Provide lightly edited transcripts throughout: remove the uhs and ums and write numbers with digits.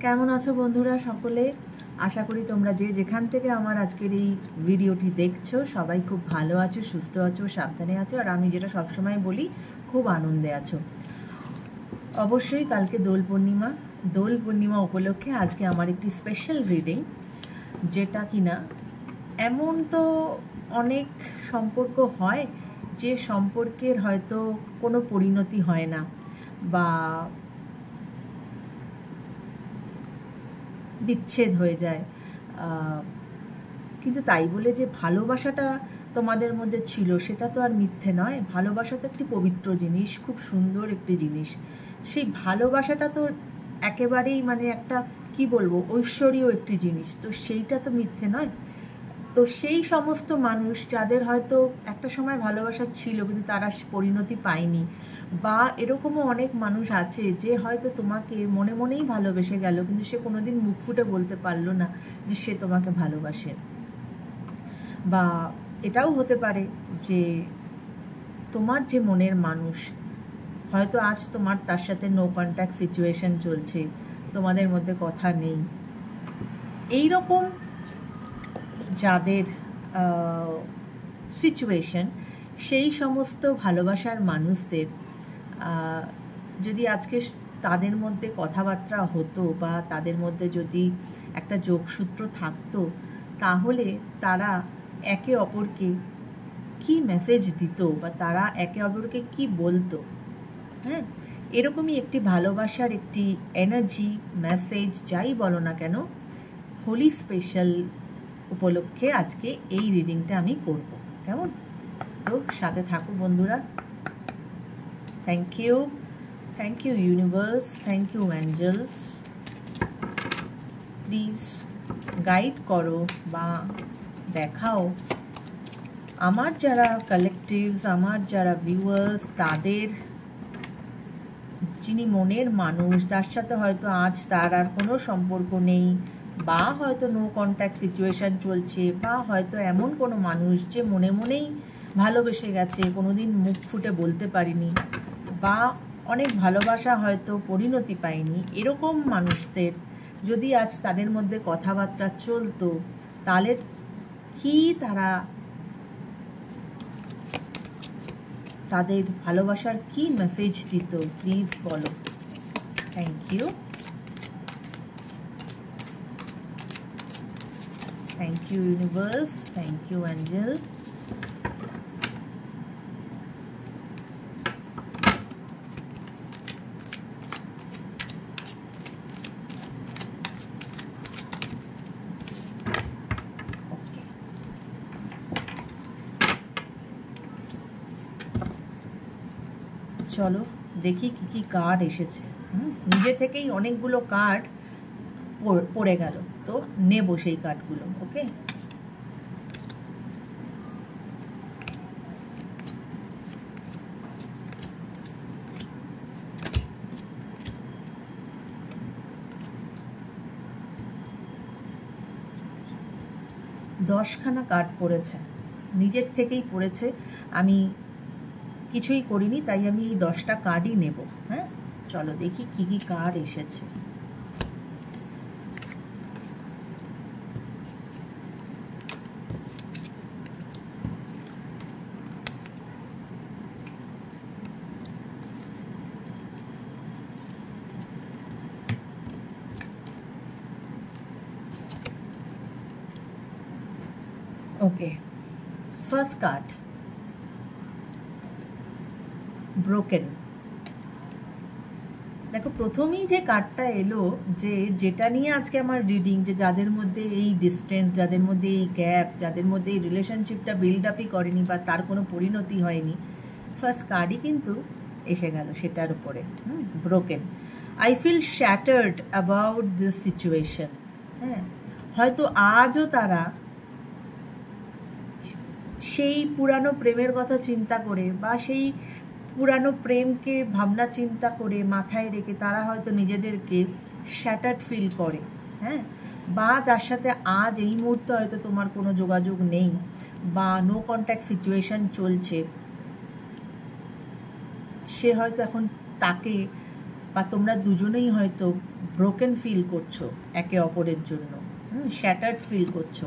কেমন আছো বন্ধুরা সকলে? আশা করি তোমরা যে যেখান থেকে আমার আজকের এই ভিডিওটি দেখছো সবাই খুব ভালো আছো, সুস্থ আছো, সাবধানে আছো, আর আমি যেটা সবসময় বলি, খুব আনন্দে আছো। অবশ্যই কালকে দোল পূর্ণিমা উপলক্ষে আজকে আমার একটি স্পেশাল রিডিং, যেটা কিনা এমন তো অনেক সম্পর্ক হয় যে সম্পর্কের হয়তো কোনো পরিণতি হয় না বা বিচ্ছেদ হয়ে যায়, কিন্তু তাই বলে যে ভালোবাসাটা তোমাদের মধ্যে ছিল সেটা তো আর মিথ্যে নয়। ভালোবাসা তো একটি পবিত্র জিনিস, খুব সুন্দর একটি জিনিস। সেই ভালোবাসাটা তো একেবারেই মানে একটা কি বলবো, ঐশ্বরীয় একটি জিনিস, তো সেইটা তো মিথ্যে নয়। তো সেই সমস্ত মানুষ যাদের হয়তো একটা সময় ভালোবাসা ছিল কিন্তু তারা পরিণতি পায়নি, বা এরকমও অনেক মানুষ আছে যে হয়তো তোমাকে মনে মনেই ভালোবেসে গেল কিন্তু সে কোনোদিন মুখ ফুটে বলতে পারলো না যে সে তোমাকে ভালোবাসে। বা এটাও হতে পারে যে তোমার যে মনের মানুষ হয়তো আজ তোমার তার সাথে নো কন্ট্যাক্ট সিচুয়েশন চলছে, তোমাদের মধ্যে কথা নেই। এই রকম যাদের সিচুয়েশন, সেই সমস্ত ভালোবাসার মানুষদের যদি আজকে তাদের মধ্যে কথাবার্তা হতো বা তাদের মধ্যে যদি একটা যোগসূত্র থাকতো, তাহলে তারা একে অপরকে কি মেসেজ দিত বা তারা একে অপরকে কি বলতো। হ্যাঁ, এরকমই একটি ভালোবাসার একটি এনার্জি, মেসেজ যাই বলো না কেন, হোলি স্পেশাল উপলক্ষে আজকে এই রিডিংটা আমি করব। কেমন? তো সাথে থাকো বন্ধুরা। Thank you universe, thank you angels. Please guide করো বা দেখাও আমার যারা কালেকটিভস, আমার যারা ভিউয়ার্স, তাদের যিনি মনের মানুষ, তার সাথে হয়তো আজ তার আর কোনো সম্পর্ক নেই, বা হয়তো নো কন্ট্যাক্ট সিচুয়েশান চলছে, বা হয়তো এমন কোনো মানুষ যে মনে মনেই ভালোবেসে গেছে, কোনোদিন মুখ ফুটে বলতে পারিনি, বা অনেক ভালোবাসা হয়তো পরিণতি পায়নি, এরকম মানুষদের যদি আজ তাদের মধ্যে কথাবার্তা চলতো, তাহলে কি তারা তাদের ভালোবাসার কি মেসেজ দিত, প্লিজ বলো। Thank you universe, thank you angel. চলো দেখি কি কি কার্ড এসেছে। নিজে থেকেই অনেকগুলো কার্ড পড়ে গেল, তো নেব সেই কার্ডগুলো। ওকে, দশখানা কার্ড পড়েছে, নিজের থেকেই পড়েছে, আমি কিছুই করিনি, তাই আমি এই 10টা কার্ডই নেব। হ্যাঁ, চলো দেখি কি কি কার্ড এসেছে। ওকে, ফার্স্ট কার্ড ব্রোকেন। দেখো, প্রথমেই যে কার্ডটা এলো, যে যেটা নিয়ে আজকে আমার রিডিং, যে যাদের মধ্যে এই ডিস্টেন্স, যাদের মধ্যে এই গ্যাপ, যাদের মধ্যে এই রিলেশনশিপটা বিল্ড আপই করেনি বা তার কোনো পরিণতি হয়নি, ফার্স্ট কার্ডই কিন্তু এসে গেল সেটার উপরে। Broken. I feel shattered about this situation. হ্যাঁ, হয়তো আজও তারা সেই পুরানো প্রেমের কথা চিন্তা করে বা সেই পুরানো প্রেমকে ভাবনা চিন্তা করে মাথায় রেখে তারা হয়তো নিজেদেরকে শ্যাটার্ড ফিল করে। হ্যাঁ, বা যার সাথে আজ এই মুহূর্তে হয়তো তোমার কোনো যোগাযোগ নেই বা নো কন্ট্যাক্ট সিচুয়েশান চলছে, সে হয়তো এখন তাকে বা তোমরা দুজনেই হয়তো ব্রোকেন ফিল করছো একে অপরের জন্য, শ্যাটার্ড ফিল করছো।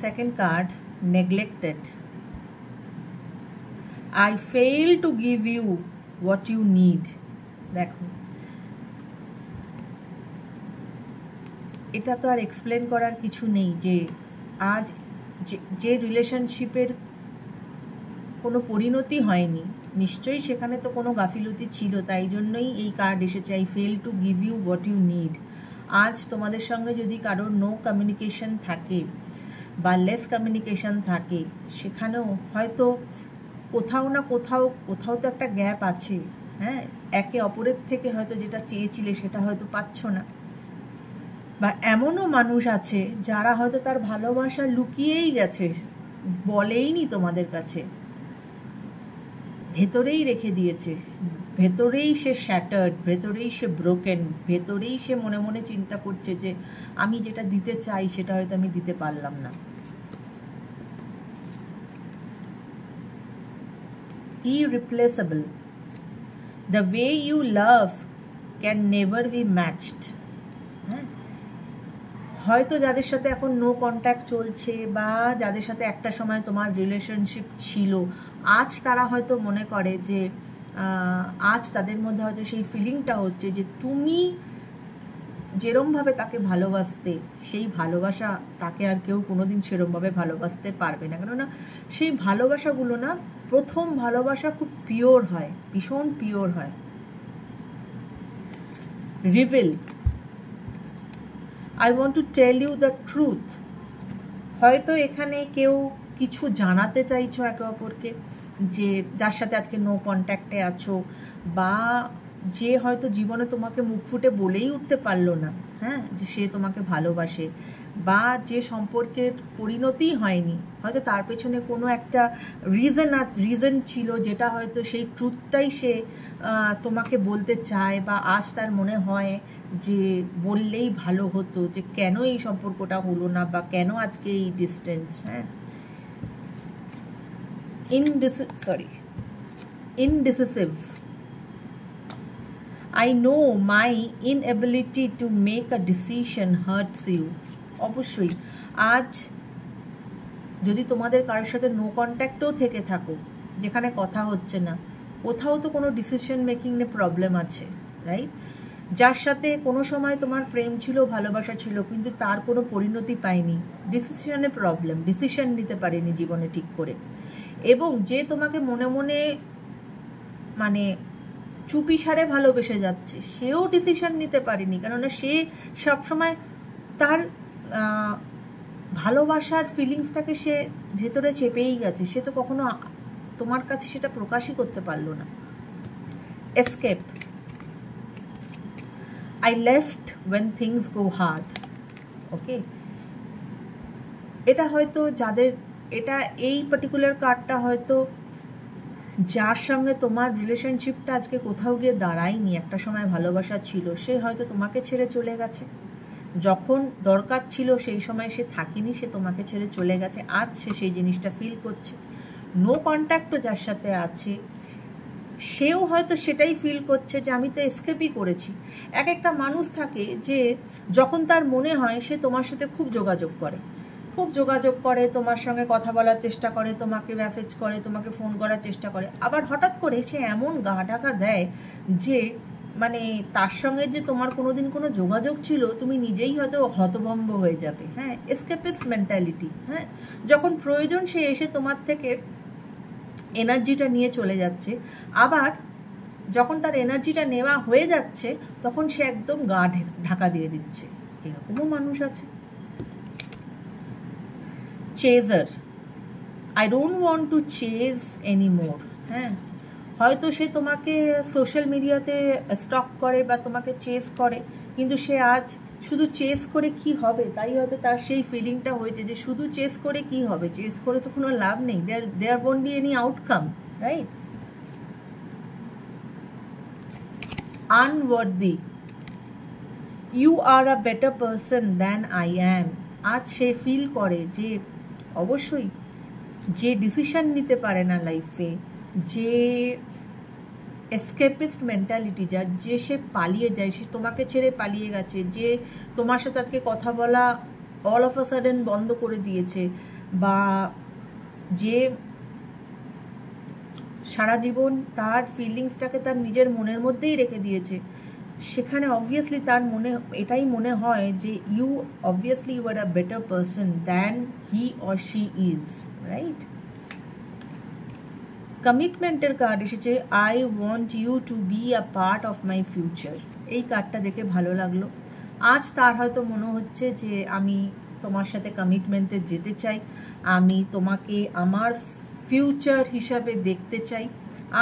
Second card, neglected. I fail to give you what you need. দেখো, এটা তো আর এক্সপ্লেন করার কিছু নেই যে আজ যে রিলেশনশিপের কোনো পরিণতি হয়নি, নিশ্চয়ই সেখানে তো কোনো গাফিলতি ছিল, তাই জন্যই এই কার্ড এসেছে, I fail to give you what you need. আজ তোমাদের সঙ্গে যদি কারোর নো কমিউনিকেশন থাকে বা লেস কমিউনিকেশন থাকে, সেখানেও হয়তো কোথাও না কোথাও তো একটা গ্যাপ আছে। হ্যাঁ, একে অপরের থেকে হয়তো যেটা চেয়েছিলে সেটা হয়তো পাচ্ছ না। বা এমনও মানুষ আছে যারা হয়তো তার ভালোবাসা লুকিয়েই গেছে, বলেইনি তোমাদের কাছে, ভেতরেই রেখে দিয়েছে, ভেতরেই সে শ্যাটার্ড, ভেতরেই সে ব্রোকেন, ভেতরেই সে মনে মনে চিন্তা করছে যে আমি যেটা দিতে চাই সেটা হয়তো আমি দিতে পারলাম না। Irreplaceable. The way you love can never be matched. হ্যাঁ, হয়তো যাদের সাথে এখন নো কন্ট্যাক্ট চলছে বা যাদের সাথে একটা সময় তোমার রিলেশনশিপ ছিল, আজ তারা হয়তো মনে করে যে আজ তাদের মধ্যে হয়তো সেই ফিলিংটা হচ্ছে যে তুমি যেরমভাবে তাকে ভালোবাসতে, সেই ভালোবাসা তাকে আর কেউ কোনোদিন সেরমভাবে ভালোবাসতে পারবে না। কেননা সেই ভালোবাসাগুলো না, প্রথম ভালোবাসা খুব পিওর হয়, ভীষণ পিওর হয়। Reveal, I want to tell you the truth. হয়তো এখানে কেউ কিছু জানাতে চাইছো একে অপরকে, যে যার সাথে আজকে নো কন্ট্যাক্টে আছো, বা যে হয়তো জীবনে তোমাকে মুখ ফুটে বলেই উঠতে পারলো না, হ্যাঁ, যে সে তোমাকে ভালোবাসে, বা যে সম্পর্কের পরিণতিই হয়নি, হয়তো তার পেছনে কোনো একটা রিজন ছিল, যেটা হয়তো সেই ট্রুথটাই সে তোমাকে বলতে চায়, বা আজ তার মনে হয় যে বললেই ভালো হতো, যে কেন এই সম্পর্কটা হলো না, বা কেন আজকে এই ডিস্টেন্স। হ্যাঁ, indecisive. I know my inability to make a decision hurts you. অবশ্যই আজ যদি তোমাদের কারোর সাথে নো কন্ট্যাক্টও থেকে থাকো, যেখানে কথা হচ্ছে না, কোথাও তো কোনো ডিসিশন মেকিং নিয়ে প্রবলেম আছে, রাইট? যার সাথে কোনো সময় তোমার প্রেম ছিল, ভালোবাসা ছিল, কিন্তু তার কোনো পরিণতি পায়নি, ডিসিশনে প্রবলেম, ডিসিশন নিতে পারেনি জীবনে ঠিক করে, এবং যে তোমাকে মনে মনে মানে চুপিসারে ভালোবেসে যাচ্ছে, সেও ডিসিশন নিতে পারেনি, কেননা সে সবসময় তার ভালোবাসার ফিলিংসটাকে সে ভেতরে চেপেই গেছে, সে তো কখনো তোমার কাছে সেটা প্রকাশই করতে পারলো না। Escape, I left when things go hard. ওকে, এটা হয়তো যাদের, এটা এই পার্টিকুলার কার্ডটা হয়তো যার সঙ্গে তোমার রিলেশনশিপটা আজকে কোথাও গিয়ে দাঁড়ায়নি, একটা সময় ভালোবাসা ছিল, সে হয়তো তোমাকে ছেড়ে চলে গেছে, যখন দরকার ছিল সেই সময় সে থাকেনি, সে তোমাকে ছেড়ে চলে গেছে, আজ সে সেই জিনিসটা ফিল করছে। নো কন্ট্যাক্টও যার সাথে আছে, সেও হয়তো সেটাই ফিল করছে যে আমি তো এসকেপই করেছি। এক একটা মানুষ থাকে যে যখন তার মনে হয় সে তোমার সাথে খুব যোগাযোগ করে, তোমার সঙ্গে কথা বলার চেষ্টা করে, তোমাকে মেসেজ করে, তোমাকে ফোন করার চেষ্টা করে, আবার হঠাৎ করে সে এমন গা ঢাকা দেয় যে মানে তার সঙ্গে যে তোমার কোনোদিন কোনো যোগাযোগ ছিল, তুমি নিজেই হয়তো হতভম্ব হয়ে যাবে। হ্যাঁ, এসকেপিস্ট মেন্টালিটি। হ্যাঁ, যখন প্রয়োজন সে এসে তোমার থেকে এনার্জিটা নিয়ে চলে যাচ্ছে, আবার যখন তার এনার্জিটা নেওয়া হয়ে যাচ্ছে তখন সে একদম গা ঢাকা দিয়ে দিচ্ছে, এরকমও মানুষ আছে। Chaser, I don't want to chase anymore. হ্যাঁ, হয়তো সে তোমাকে সোশ্যাল মিডিয়াতে স্টক করে বা তোমাকে চেজ করে, কিন্তু সে আজ শুধু চেজ করে কি হবে, তাই হয়তো তার সেই ফিলিংটা হয়েছে যে শুধু চেজ করে কি হবে, চেজ করে তো কোনো লাভ নেই, there won't be any outcome, right? Unworthy, you are a better person than I am. আজ সে ফিল করে যে অবশ্যই যে ডিসিশন নিতে পারে না লাইফে, যে এসকেপিস্ট মেন্টালিটি যার, যে সে পালিয়ে যায়, সে তোমাকে ছেড়ে পালিয়ে গেছে, যে তোমার সাথে আজকে কথা বলা অল অফ আ সাডেন বন্ধ করে দিয়েছে, বা যে সারা জীবন তার ফিলিংসটাকে তার নিজের মনের মধ্যেই রেখে দিয়েছে, সেখানে অবভিয়াসলি তার এটাই মনে হয় যে you obviously you are a better person than he or she is, right? কমিটমেন্টের কার্ড এসেছে, I want you to be a part of my future. এই কার্ডটা দেখে ভালো লাগলো। আজ তার হয়তো মনে হচ্ছে যে আমি তোমার সাথে কমিটমেন্টে যেতে চাই, আমি তোমাকে আমার ফিউচার হিসাবে দেখতে চাই,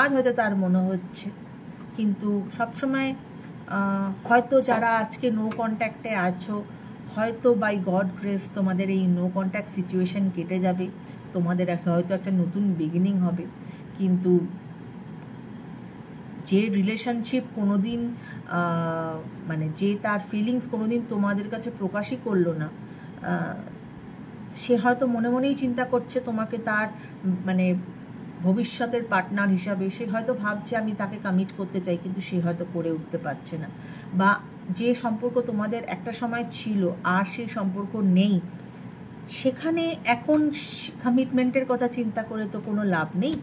আজ হয়তো তার মনে হচ্ছে। কিন্তু সবসময় হয়তো যারা আজকে নো কন্ট্যাক্টে আছো, হয়তো বাই গড গ্রেস তোমাদের এই নো কন্ট্যাক্ট সিচুয়েশন কেটে যাবে, তোমাদের হয়তো একটা নতুন বিগিনিং হবে। কিন্তু যে রিলেশনশিপ কোনোদিন মানে যে তার ফিলিংস কোনোদিন তোমাদের কাছে প্রকাশই করলো না, সে হয়তো মনে মনেই চিন্তা করছে তোমাকে তার মানে ভবিষ্যতের পার্টনার হিসাবে, সে হয়তো ভাবছে আমি তাকে কমিট করতে চাই, কিন্তু সে হয়তো করে উঠতে পারছে না। বা যে সম্পর্ক তোমাদের একটা সময় ছিল আর সেই সম্পর্ক নেই, সেখানে এখন কমিটমেন্টের কথা চিন্তা করে তো কোনো লাভ নেই।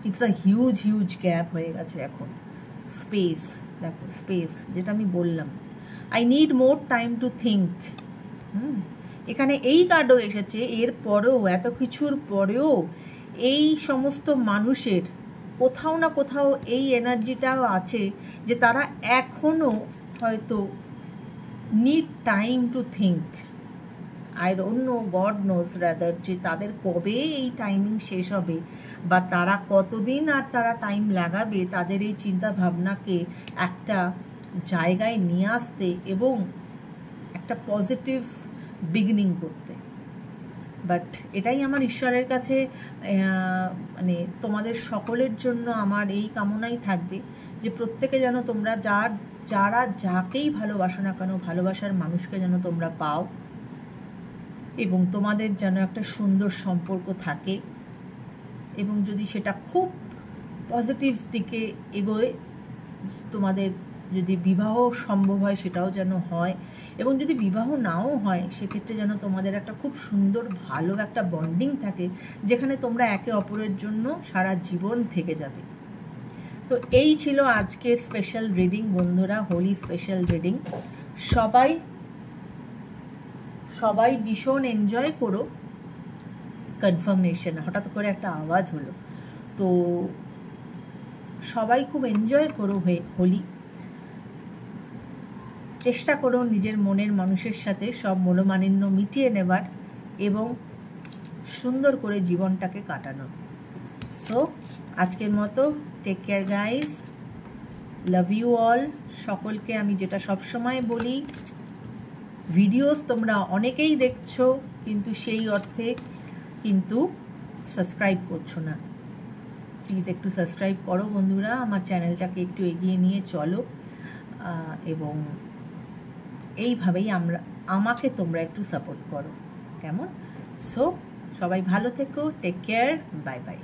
ইটস আ হিউজ গ্যাপ হয়ে গেছে এখন। স্পেস, দেখো স্পেস, যেটা আমি বললাম, I need more time to think. এখানে এই কার্ডও এসেছে, এর পরেও এত কিছুর পরেও এই সমস্ত মানুষের কোথাও না কোথাও এই এনার্জিটাও আছে যে তারা এখনও হয়তো need time to think. I don't know, god nose rather, যে তাদের কবে এই টাইমিং শেষ হবে বা তারা কতদিন আর তারা টাইম লাগাবে তাদের এই চিন্তা ভাবনাকে একটা জায়গায় নিয়ে আসতে এবং একটা পজিটিভ বিগিনিং করতে। বাট এটাই আমার ঈশ্বরের কাছে মানে তোমাদের সকলের জন্য আমার এই কামনাই থাকবে যে প্রত্যেকে যেন তোমরা যারা যাকেই ভালোবাসো না কেন, ভালোবাসার মানুষকে যেন তোমরা পাও এবং তোমাদের যেন একটা সুন্দর সম্পর্ক থাকে, এবং যদি সেটা খুব পজিটিভ দিকে এগোয়, তোমাদের যদি বিবাহ সম্ভব হয় সেটাও যেন হয়, এবং যদি বিবাহ নাও হয় সেক্ষেত্রে যেন তোমাদের একটা খুব সুন্দর ভালো একটা বন্ডিং থাকে, যেখানে তোমরা একে অপরের জন্য সারা জীবন থেকে যাবে। তো এই ছিল আজকের স্পেশাল রিডিং বন্ধুরা, হোলি স্পেশাল রিডিং। সবাই ভীষণ এনজয় করো। কনফার্মেশন, হঠাৎ করে একটা আওয়াজ হলো, তো সবাই খুব এনজয় করো হোলি। চেষ্টা করো নিজের মনের মানুষের সাথে সব মনোমালিন্য মিটিয়ে নেবার এবং সুন্দর করে জীবনটাকে কাটানোর। সো আজকের মতো take care guys, love you all. সকলকে আমি যেটা সবসময় বলি, ভিডিওস তোমরা অনেকেই দেখছো কিন্তু সেই অর্থে কিন্তু সাবস্ক্রাইব করছো না। প্লিজ একটু সাবস্ক্রাইব করো বন্ধুরা, আমার চ্যানেলটাকে একটু এগিয়ে নিয়ে চলো, এবং এইভাবেই আমাকে তোমরা একটু সাপোর্ট করো, কেমন? সো সবাই ভালো থেকো, টেক কেয়ার, বাই বাই।